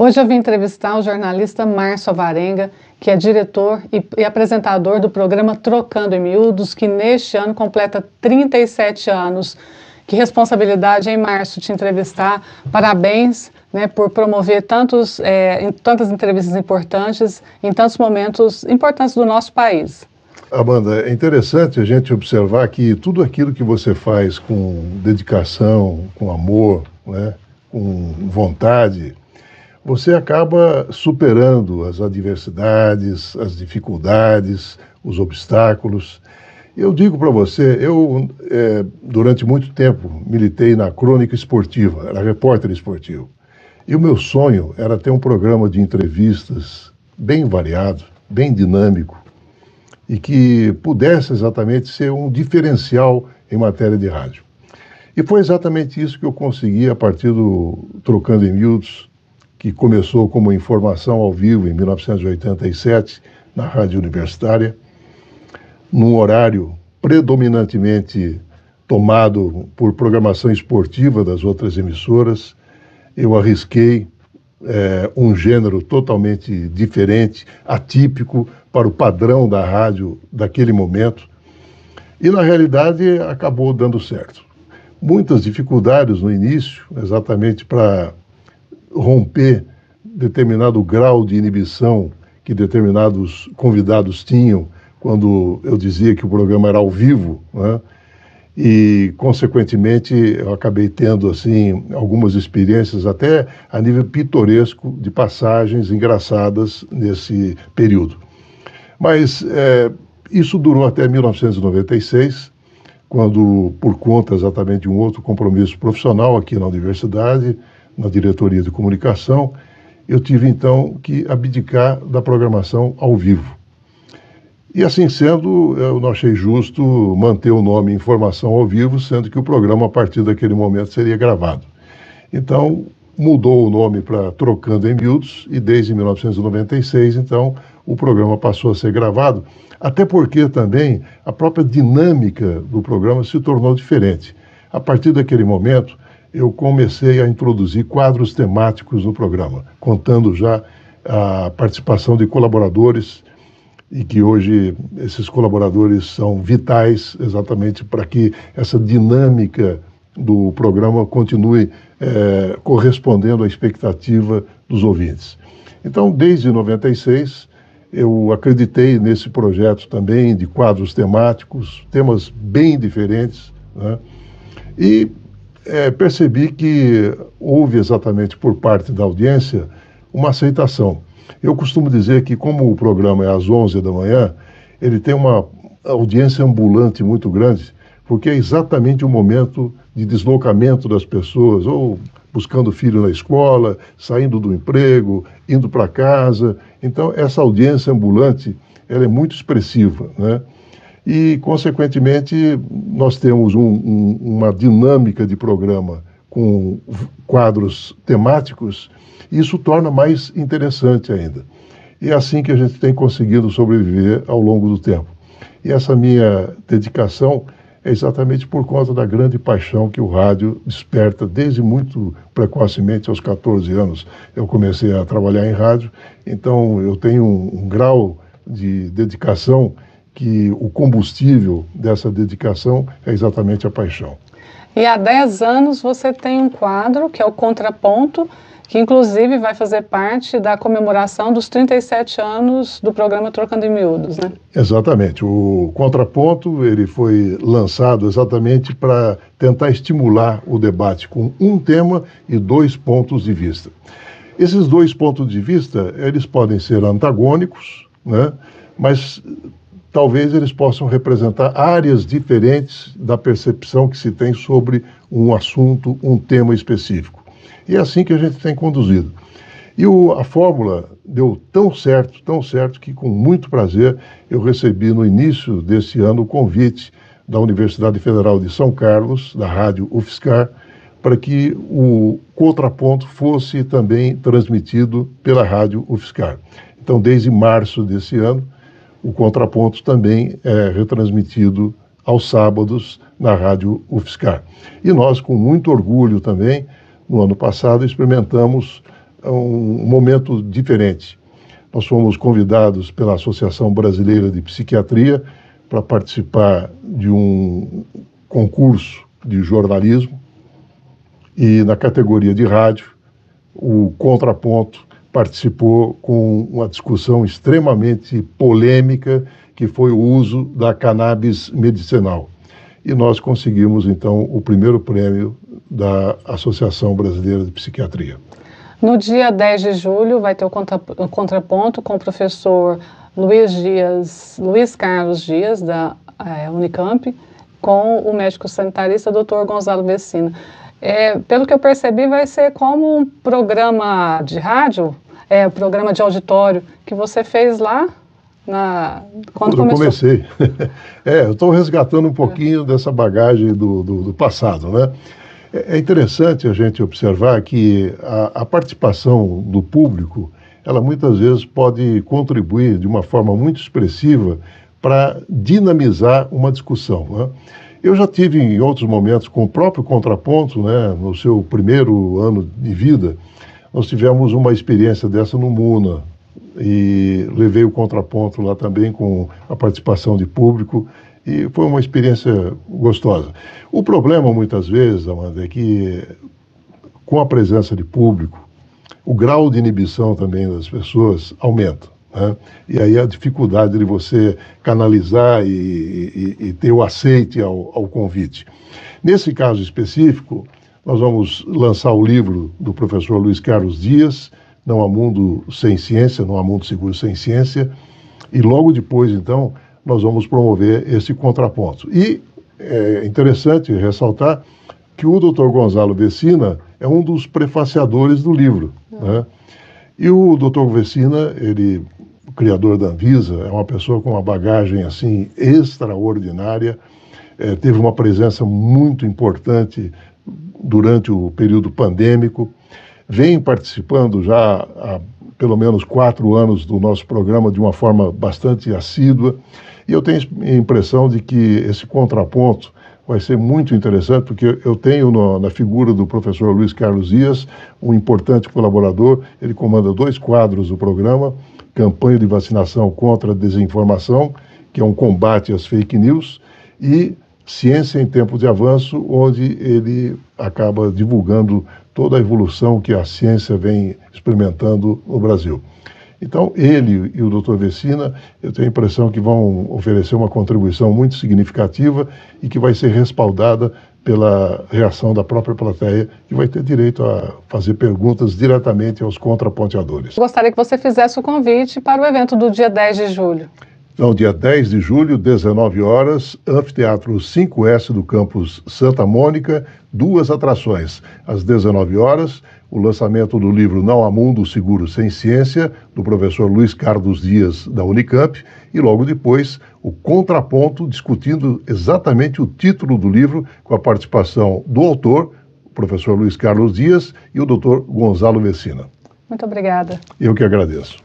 Hoje eu vim entrevistar o jornalista Márcio Alvarenga, que é diretor e apresentador do programa Trocando em Miúdos, que neste ano completa 37 anos. Que responsabilidade, hein, Márcio, te entrevistar. Parabéns, né, por promover tantas entrevistas importantes em tantos momentos importantes do nosso país. Amanda, é interessante a gente observar que tudo aquilo que você faz com dedicação, com amor, né, com vontade, você acaba superando as adversidades, as dificuldades, os obstáculos. Eu digo para você, durante muito tempo militei na crônica esportiva, era repórter esportivo. E o meu sonho era ter um programa de entrevistas bem variado, bem dinâmico, e que pudesse exatamente ser um diferencial em matéria de rádio. E foi exatamente isso que eu consegui a partir do Trocando em Miúdos, que começou como informação ao vivo em 1987, na Rádio Universitária, num horário predominantemente tomado por programação esportiva das outras emissoras. Eu arrisquei um gênero totalmente diferente, atípico para o padrão da rádio daquele momento, e na realidade acabou dando certo. Muitas dificuldades no início, exatamente para romper determinado grau de inibição que determinados convidados tinham quando eu dizia que o programa era ao vivo, né? E, consequentemente, eu acabei tendo, assim, algumas experiências até a nível pitoresco de passagens engraçadas nesse período. Mas isso durou até 1996, quando, por conta exatamente de um outro compromisso profissional aqui na universidade, na diretoria de comunicação, eu tive, então, que abdicar da programação ao vivo. E assim sendo, eu não achei justo manter o nome Informação ao Vivo, sendo que o programa, a partir daquele momento, seria gravado. Então, mudou o nome para Trocando em Miúdos, e desde 1996, então, o programa passou a ser gravado, até porque também a própria dinâmica do programa se tornou diferente. A partir daquele momento, eu comecei a introduzir quadros temáticos no programa, contando já a participação de colaboradores, e que hoje esses colaboradores são vitais exatamente para que essa dinâmica do programa continue correspondendo à expectativa dos ouvintes. Então, desde 96, eu acreditei nesse projeto também de quadros temáticos, temas bem diferentes, né? E percebi que houve exatamente por parte da audiência uma aceitação. Eu costumo dizer que, como o programa é às 11 da manhã, ele tem uma audiência ambulante muito grande, porque é exatamente o momento de deslocamento das pessoas, ou buscando o filho na escola, saindo do emprego, indo para casa. Então, essa audiência ambulante, ela é muito expressiva, né? E, consequentemente, nós temos uma dinâmica de programa com quadros temáticos. Isso torna mais interessante ainda. E é assim que a gente tem conseguido sobreviver ao longo do tempo. E essa minha dedicação é exatamente por conta da grande paixão que o rádio desperta desde muito precocemente, aos 14 anos. Eu comecei a trabalhar em rádio, então eu tenho um grau de dedicação que o combustível dessa dedicação é exatamente a paixão. E há 10 anos você tem um quadro, que é o Contraponto, que inclusive vai fazer parte da comemoração dos 37 anos do programa Trocando em Miúdos, né? Exatamente. O Contraponto, ele foi lançado exatamente para tentar estimular o debate com um tema e 2 pontos de vista. Esses 2 pontos de vista, eles podem ser antagônicos, né? Mas talvez eles possam representar áreas diferentes da percepção que se tem sobre um assunto, um tema específico. E é assim que a gente tem conduzido. E a fórmula deu tão certo, que com muito prazer eu recebi no início desse ano o convite da Universidade Federal de São Carlos, da Rádio UFSCar, para que o Contraponto fosse também transmitido pela Rádio UFSCar. Então, desde março desse ano, o Contraponto também é retransmitido aos sábados na Rádio UFSCar. E nós, com muito orgulho também, no ano passado, experimentamos um momento diferente. Nós fomos convidados pela Associação Brasileira de Psiquiatria para participar de um concurso de jornalismo e na categoria de rádio, o Contraponto participou com uma discussão extremamente polêmica que foi o uso da cannabis medicinal. E nós conseguimos, então, o primeiro prêmio da Associação Brasileira de Psiquiatria. No dia 10 de julho vai ter o contraponto com o professor Luiz Carlos Dias, da Unicamp, com o médico sanitarista Dr. Gonzalo Vecina. Pelo que eu percebi, vai ser como um programa de rádio, programa de auditório, que você fez lá quando começou. Eu comecei. Eu estou resgatando um pouquinho dessa bagagem do passado, né? É interessante a gente observar que a participação do público, ela muitas vezes pode contribuir de uma forma muito expressiva para dinamizar uma discussão, né? Eu já tive em outros momentos com o próprio Contraponto, né, no seu primeiro ano de vida, nós tivemos uma experiência dessa no MUNA e levei o Contraponto lá também com a participação de público e foi uma experiência gostosa. O problema muitas vezes, Amanda, é que com a presença de público, o grau de inibição também das pessoas aumenta, né? E aí a dificuldade de você canalizar e ter o aceite ao convite. Nesse caso específico, nós vamos lançar o livro do professor Luiz Carlos Dias, Não há Mundo Sem Ciência, Não há Mundo Seguro Sem Ciência, e logo depois, então, nós vamos promover esse contraponto. E é interessante ressaltar que o Dr. Gonzalo Vecina é um dos prefaciadores do livro, né? E o Dr. Vecina, ele, o criador da Anvisa, é uma pessoa com uma bagagem assim extraordinária, teve uma presença muito importante durante o período pandêmico, vem participando já há pelo menos 4 anos do nosso programa de uma forma bastante assídua, e eu tenho a impressão de que esse contraponto vai ser muito interessante, porque eu tenho na figura do professor Luiz Carlos Dias um importante colaborador, ele comanda 2 quadros do programa, Campanha de Vacinação contra a Desinformação, que é um combate às fake news, e Ciência em Tempos de Avanço, onde ele acaba divulgando toda a evolução que a ciência vem experimentando no Brasil. Então, ele e o Dr. Vecina, eu tenho a impressão que vão oferecer uma contribuição muito significativa e que vai ser respaldada pela reação da própria plateia, que vai ter direito a fazer perguntas diretamente aos contraponteadores. Gostaria que você fizesse o convite para o evento do dia 10 de julho. Então, dia 10 de julho, 19 horas, Anfiteatro 5S do campus Santa Mônica, 2 atrações. Às 19 horas, o lançamento do livro Não há Mundo Seguro Sem Ciência, do professor Luiz Carlos Dias, da Unicamp, e logo depois, o Contraponto, discutindo exatamente o título do livro, com a participação do autor, o professor Luiz Carlos Dias, e o doutor Gonzalo Vecina. Muito obrigada. Eu que agradeço.